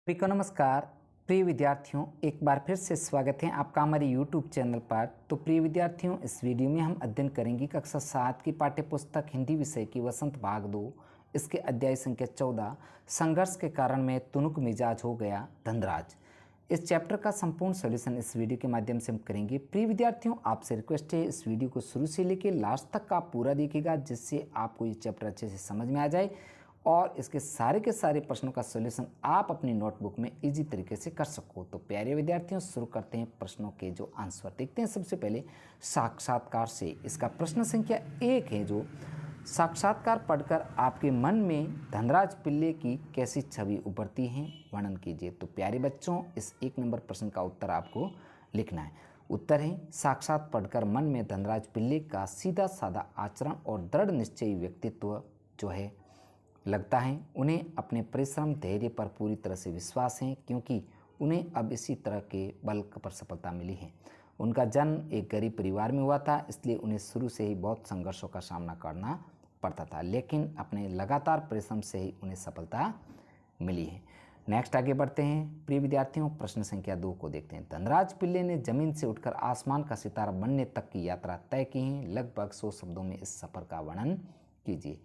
सभी को नमस्कार। प्रिय विद्यार्थियों, एक बार फिर से स्वागत है आपका हमारे YouTube चैनल पर। तो प्रिय विद्यार्थियों, इस वीडियो में हम अध्ययन करेंगे कक्षा 7 की पाठ्यपुस्तक हिंदी विषय की वसंत भाग 2, इसके अध्याय संख्या 14, संघर्ष के कारण मैं तुनुक मिजाज हो गया धनराज। इस चैप्टर का संपूर्ण सॉल्यूशन इस वीडियो के माध्यम से हम करेंगे। प्रिय विद्यार्थियों, आपसे रिक्वेस्ट है इस वीडियो को शुरू से लेकर लास्ट तक का आप पूरा देखिएगा, जिससे आपको ये चैप्टर अच्छे से समझ में आ जाए और इसके सारे के सारे प्रश्नों का सॉल्यूशन आप अपनी नोटबुक में इजी तरीके से कर सको। तो प्यारे विद्यार्थियों, शुरू करते हैं प्रश्नों के जो आंसर। देखते हैं सबसे पहले साक्षात्कार से। इसका प्रश्न संख्या 1 है, जो साक्षात्कार पढ़कर आपके मन में धनराज पिल्ले की कैसी छवि उभरती है, वर्णन कीजिए। तो प्यारे बच्चों, इस 1 नंबर प्रश्न का उत्तर आपको लिखना है। उत्तर है, साक्षात पढ़कर मन में धनराज पिल्ले का सीधा साधा आचरण और दृढ़ निश्चयी व्यक्तित्व जो है लगता है। उन्हें अपने परिश्रम धैर्य पर पूरी तरह से विश्वास है, क्योंकि उन्हें अब इसी तरह के बल पर सफलता मिली है। उनका जन्म एक गरीब परिवार में हुआ था, इसलिए उन्हें शुरू से ही बहुत संघर्षों का सामना करना पड़ता था, लेकिन अपने लगातार परिश्रम से ही उन्हें सफलता मिली है। नेक्स्ट आगे बढ़ते हैं। प्रिय विद्यार्थियों, प्रश्न संख्या 2 को देखते हैं। धनराज पिल्ले ने जमीन से उठकर आसमान का सितारा बनने तक की यात्रा तय की है। लगभग 100 शब्दों में इस सफर का वर्णन कीजिए।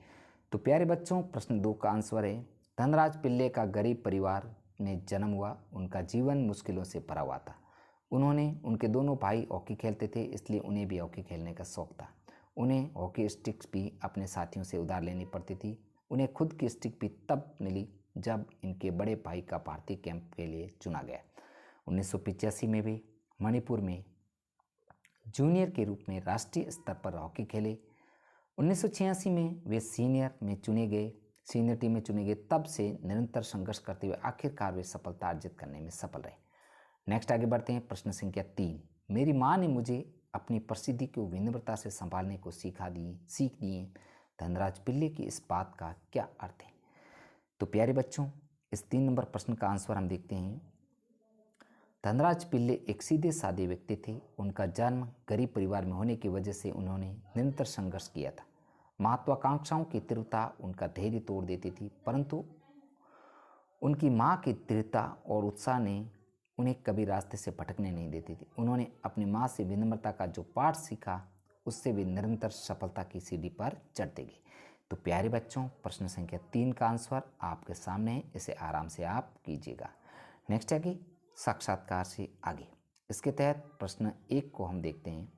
तो प्यारे बच्चों, प्रश्न 2 का आंसर है, धनराज पिल्ले का गरीब परिवार में जन्म हुआ। उनका जीवन मुश्किलों से भरा हुआ था। उनके दोनों भाई हॉकी खेलते थे, इसलिए उन्हें भी हॉकी खेलने का शौक था। उन्हें हॉकी स्टिक्स भी अपने साथियों से उधार लेनी पड़ती थी। उन्हें खुद की स्टिक भी तब मिली जब इनके बड़े भाई का भारतीय कैंप के लिए चुना गया। 1985 में भी मणिपुर में जूनियर के रूप में राष्ट्रीय स्तर पर हॉकी खेले। 1986 में वे सीनियर टीम में चुने गए। तब से निरंतर संघर्ष करते हुए आखिरकार वे सफलता अर्जित करने में सफल रहे। नेक्स्ट आगे बढ़ते हैं। प्रश्न संख्या 3, मेरी माँ ने मुझे अपनी प्रसिद्धि को विनम्रता से संभालने को सीख दिए। धनराज पिल्ले की इस बात का क्या अर्थ है? तो प्यारे बच्चों, इस 3 नंबर प्रश्न का आंसर हम देखते हैं। धनराज पिल्ले एक सीधे साधे व्यक्ति थे। उनका जन्म गरीब परिवार में होने की वजह से उन्होंने निरंतर संघर्ष किया था। महत्वाकांक्षाओं की तीव्रता उनका धैर्य तोड़ देती थी, परंतु उनकी माँ की दृढ़ता और उत्साह ने उन्हें कभी रास्ते से भटकने नहीं देती थी। उन्होंने अपनी माँ से विनम्रता का जो पाठ सीखा, उससे वे निरंतर सफलता की सीढ़ी पर चढ़ते गए। तो प्यारे बच्चों, प्रश्न संख्या 3 का आंसर आपके सामने है, इसे आराम से आप कीजिएगा। नेक्स्ट आगे, साक्षात्कार से आगे। इसके तहत प्रश्न 1 को हम देखते हैं।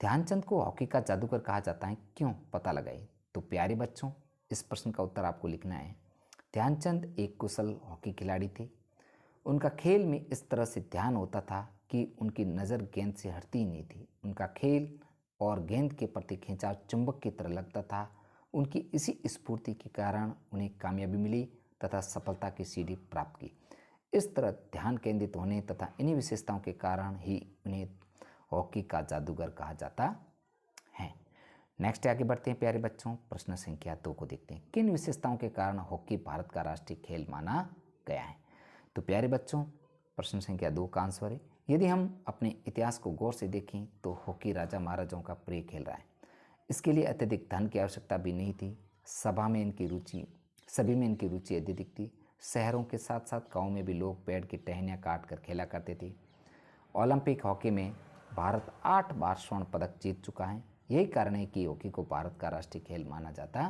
ध्यानचंद को हॉकी का जादूगर कहा जाता है, क्यों? पता लगाइए। तो प्यारे बच्चों, इस प्रश्न का उत्तर आपको लिखना है। ध्यानचंद एक कुशल हॉकी खिलाड़ी थे। उनका खेल में इस तरह से ध्यान होता था कि उनकी नज़र गेंद से हटती ही नहीं थी। उनका खेल और गेंद के प्रति खिंचाव चुंबक की तरह लगता था। उनकी इसी स्फूर्ति के कारण उन्हें कामयाबी मिली तथा सफलता की सीढ़ी प्राप्त की। इस तरह ध्यान केंद्रित होने तथा इन्हीं विशेषताओं के कारण ही उन्हें हॉकी का जादूगर कहा जाता है। नेक्स्ट आगे बढ़ते हैं प्यारे बच्चों। प्रश्न संख्या 2 को देखते हैं। किन विशेषताओं के कारण हॉकी भारत का राष्ट्रीय खेल माना गया है? तो प्यारे बच्चों, प्रश्न संख्या 2 का आंसर है, यदि हम अपने इतिहास को गौर से देखें तो हॉकी राजा महाराजाओं का प्रिय खेल रहा है। इसके लिए अत्यधिक धन की आवश्यकता भी नहीं थी। सभी में इनकी रुचि अत्यधिक थी। शहरों के साथ साथ गाँव में भी लोग पेड़ की टहनियाँ काट कर खेला करते थे। ओलंपिक हॉकी में भारत 8 बार स्वर्ण पदक जीत चुका है। यही कारण है कि हॉकी को भारत का राष्ट्रीय खेल माना जाता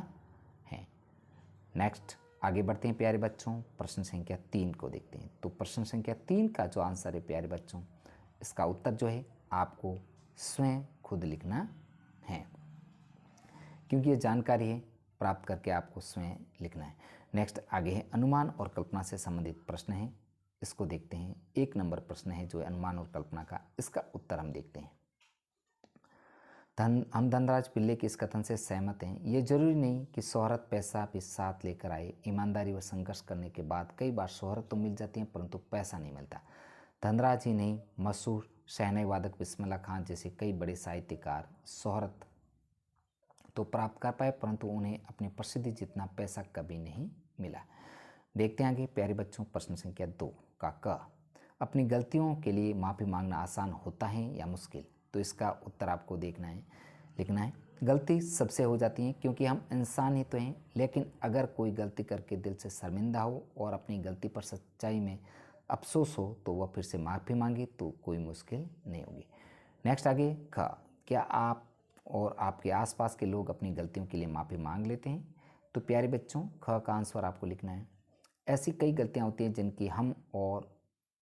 है। नेक्स्ट आगे बढ़ते हैं प्यारे बच्चों, प्रश्न संख्या 3 को देखते हैं। तो प्रश्न संख्या 3 का जो आंसर है प्यारे बच्चों, इसका उत्तर जो है आपको स्वयं खुद लिखना है, क्योंकि ये जानकारी है प्राप्त करके आपको स्वयं लिखना है। नेक्स्ट आगे है अनुमान और कल्पना से संबंधित प्रश्न है, इसको देखते हैं। 1 नंबर प्रश्न है जो है अनुमान और कल्पना का, इसका उत्तर हम देखते हैं। हम धनराज पिल्ले के इस कथन से सहमत हैं। ये जरूरी नहीं कि शोहरत पैसा भी साथ लेकर आए। ईमानदारी व संघर्ष करने के बाद कई बार शोहरत तो मिल जाती है, परंतु पैसा नहीं मिलता। धनराज ही नहीं, मशहूर शहनाई वादक बिस्मिल्लाह खान जैसे कई बड़े साहित्यकार शोहरत तो प्राप्त कर पाए, परंतु उन्हें अपनी प्रसिद्धि जितना पैसा कभी नहीं मिला। देखते हैं आगे प्यारे बच्चों। प्रश्न संख्या 2 का क, अपनी गलतियों के लिए माफ़ी मांगना आसान होता है या मुश्किल? तो इसका उत्तर आपको लिखना है। गलती सबसे हो जाती है क्योंकि हम इंसान ही तो हैं, लेकिन अगर कोई गलती करके दिल से शर्मिंदा हो और अपनी गलती पर सच्चाई में अफसोस हो तो वह फिर से माफ़ी मांगे तो कोई मुश्किल नहीं होगी। नेक्स्ट आगे ख, क्या आप और आपके आसपास के लोग अपनी गलतियों के लिए माफ़ी मांग लेते हैं? तो प्यारे बच्चों, ख का आंसर आपको लिखना है। ऐसी कई गलतियां होती हैं जिनकी हम और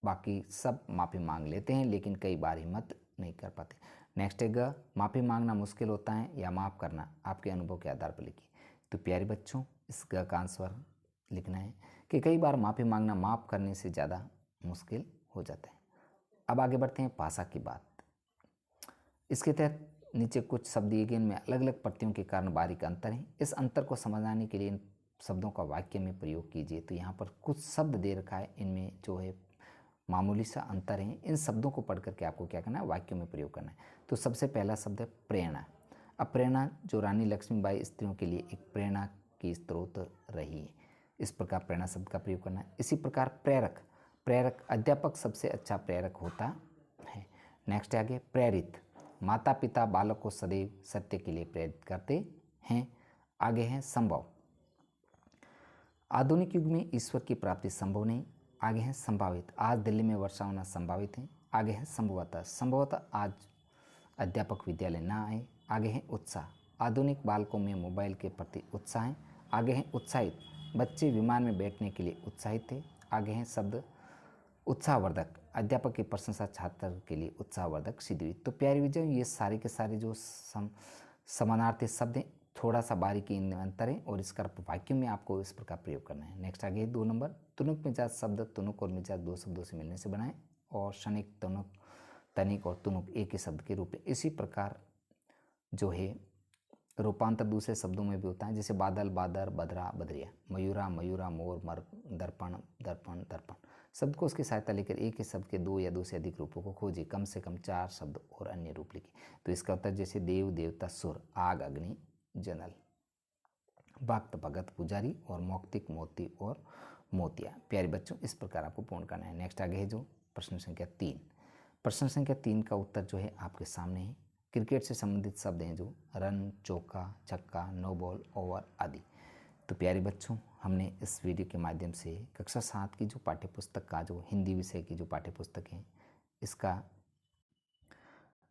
बाकी सब माफ़ी मांग लेते हैं, लेकिन कई बार हिम्मत नहीं कर पाते। नेक्स्ट है ग, माफ़ी मांगना मुश्किल होता है या माफ़ करना, आपके अनुभव के आधार पर लिखिए। तो प्यारे बच्चों, इस ग का आंसर लिखना है कि कई बार माफ़ी मांगना माफ़ करने से ज़्यादा मुश्किल हो जाता है। अब आगे बढ़ते हैं भाषा की बात। इसके तहत नीचे कुछ शब्द दिए गए, इनमें अलग अलग प्रतियों के कारण बारीक अंतर है। इस अंतर को समझाने के लिए इन शब्दों का वाक्य में प्रयोग कीजिए। तो यहाँ पर कुछ शब्द दे रखा है, इनमें जो है मामूली सा अंतर है। इन शब्दों को पढ़ करके आपको क्या करना है, वाक्यों में प्रयोग करना है। तो सबसे पहला शब्द है प्रेरणा। अब प्रेरणा जो रानी लक्ष्मीबाई स्त्रियों के लिए एक प्रेरणा की स्रोत रही है, इस प्रकार प्रेरणा शब्द का प्रयोग करना है। इसी प्रकार प्रेरक, प्रेरक अध्यापक सबसे अच्छा प्रेरक होता है। नेक्स्ट आगे प्रेरित, माता पिता बालक को सदैव सत्य के लिए प्रेरित करते हैं। आगे है संभव, आधुनिक युग में ईश्वर की प्राप्ति संभव नहीं। आगे है संभावित, आज दिल्ली में वर्षा होना संभावित है। आगे है संभवतः, संभवतः आज अध्यापक विद्यालय ना आए। आगे है उत्साह, आधुनिक बालकों में मोबाइल के प्रति उत्साह है। आगे है उत्साहित, बच्चे विमान में बैठने के लिए उत्साहित थे। आगे है शब्द उत्साहवर्धक, अध्यापक की प्रशंसा छात्र के लिए उत्साहवर्धक सिद्ध हुई। तो प्यारे विजय, ये सारे के सारे जो समानार्थी शब्द हैं, थोड़ा सा बारीकी इनमें अंतर है और इसका वाक्यों में आपको इस प्रकार प्रयोग करना है। नेक्स्ट आगे 2 नंबर, तुनुक मिजाज शब्द तुनुक और मिजाज दो शब्दों से मिलने से बनाए और क्षणिक, तुनुक, तनिक और तुनुक एक ही शब्द के रूप में। इसी प्रकार जो है रूपांतर दूसरे शब्दों में भी होता है, जैसे बादल, बादर, बदरा, बदरिया, मयूरा, मयूरा, मोर, मर, दर्पण, दर्पण, दर्पण। शब्द को उसकी सहायता लेकर एक ही शब्द के 2 या 2 से अधिक रूपों को खोजिए, कम से कम 4 शब्द और अन्य रूप लिखिए। तो इसका उत्तर जैसे देव, देवता, सुर, आग, अग्नि, जनल, भक्त, भगत, पुजारी और मौक्तिक, मोती और मोतिया। प्यारे बच्चों, इस प्रकार आपको पूर्ण करना है। नेक्स्ट आगे है जो प्रश्न संख्या 3। प्रश्न संख्या 3 का उत्तर जो है आपके सामने है। क्रिकेट से संबंधित शब्द हैं जो रन, चौका, छक्का, नो बॉल, ओवर आदि। तो प्यारे बच्चों, हमने इस वीडियो के माध्यम से कक्षा 7 की जो पाठ्यपुस्तक का जो हिंदी विषय की जो पाठ्यपुस्तक है, इसका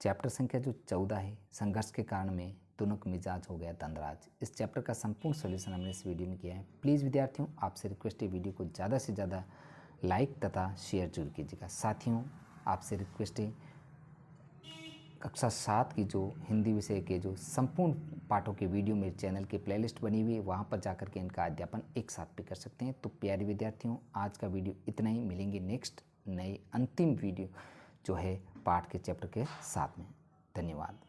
चैप्टर संख्या जो 14 है, संघर्ष के कारण में तुनुक मिजाज हो गया तंद्राज, इस चैप्टर का संपूर्ण सॉल्यूशन हमने इस वीडियो में किया है। प्लीज़ विद्यार्थियों, आपसे रिक्वेस्ट है वीडियो को ज़्यादा से ज़्यादा लाइक तथा शेयर जरूर कीजिएगा। साथियों, आपसे रिक्वेस्ट है कक्षा 7 की जो हिंदी विषय के जो संपूर्ण पाठों के वीडियो मेरे चैनल की प्लेलिस्ट बनी हुई है, वहाँ पर जाकर के इनका अध्यापन एक साथ भी कर सकते हैं। तो प्यारे विद्यार्थियों, आज का वीडियो इतना ही। मिलेंगे नेक्स्ट नए अंतिम वीडियो जो है पाठ के चैप्टर के साथ में। धन्यवाद।